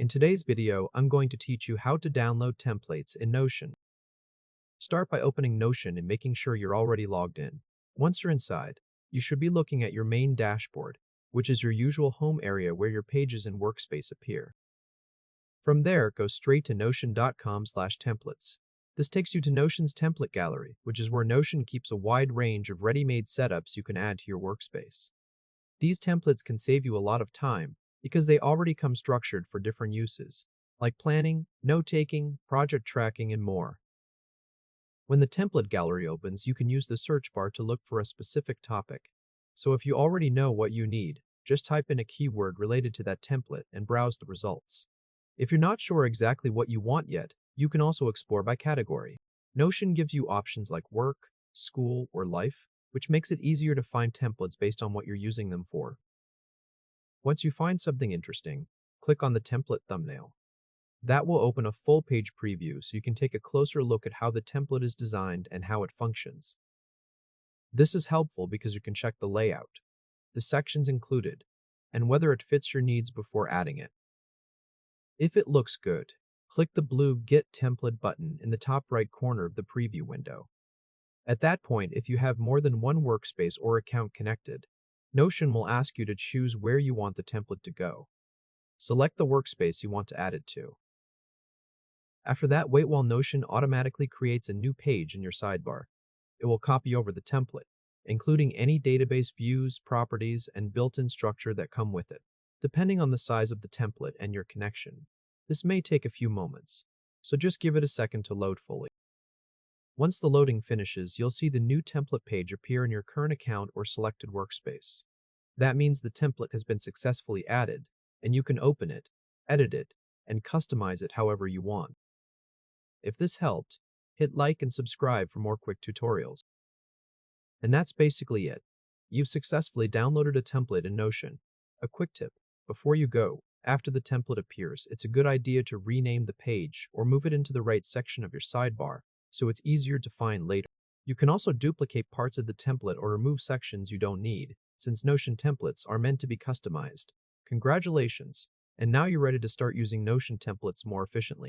In today's video, I'm going to teach you how to download templates in Notion. Start by opening Notion and making sure you're already logged in. Once you're inside, you should be looking at your main dashboard, which is your usual home area where your pages and workspace appear. From there, go straight to notion.com/templates. This takes you to Notion's template gallery, which is where Notion keeps a wide range of ready-made setups you can add to your workspace. These templates can save you a lot of time because they already come structured for different uses, like planning, note-taking, project tracking, and more. When the template gallery opens, you can use the search bar to look for a specific topic. So if you already know what you need, just type in a keyword related to that template and browse the results. If you're not sure exactly what you want yet, you can also explore by category. Notion gives you options like work, school, or life, which makes it easier to find templates based on what you're using them for. Once you find something interesting, click on the template thumbnail. That will open a full-page preview so you can take a closer look at how the template is designed and how it functions. This is helpful because you can check the layout, the sections included, and whether it fits your needs before adding it. If it looks good, click the blue Get Template button in the top right corner of the preview window. At that point, if you have more than one workspace or account connected, Notion will ask you to choose where you want the template to go. Select the workspace you want to add it to. After that, wait while Notion automatically creates a new page in your sidebar. It will copy over the template, including any database views, properties, and built-in structure that come with it, depending on the size of the template and your connection. This may take a few moments, so just give it a second to load fully. Once the loading finishes, you'll see the new template page appear in your current account or selected workspace. That means the template has been successfully added, and you can open it, edit it, and customize it however you want. If this helped, hit like and subscribe for more quick tutorials. And that's basically it. You've successfully downloaded a template in Notion. A quick tip: before you go, after the template appears, it's a good idea to rename the page or move it into the right section of your sidebar so it's easier to find later. You can also duplicate parts of the template or remove sections you don't need, since Notion templates are meant to be customized. Congratulations! And now you're ready to start using Notion templates more efficiently.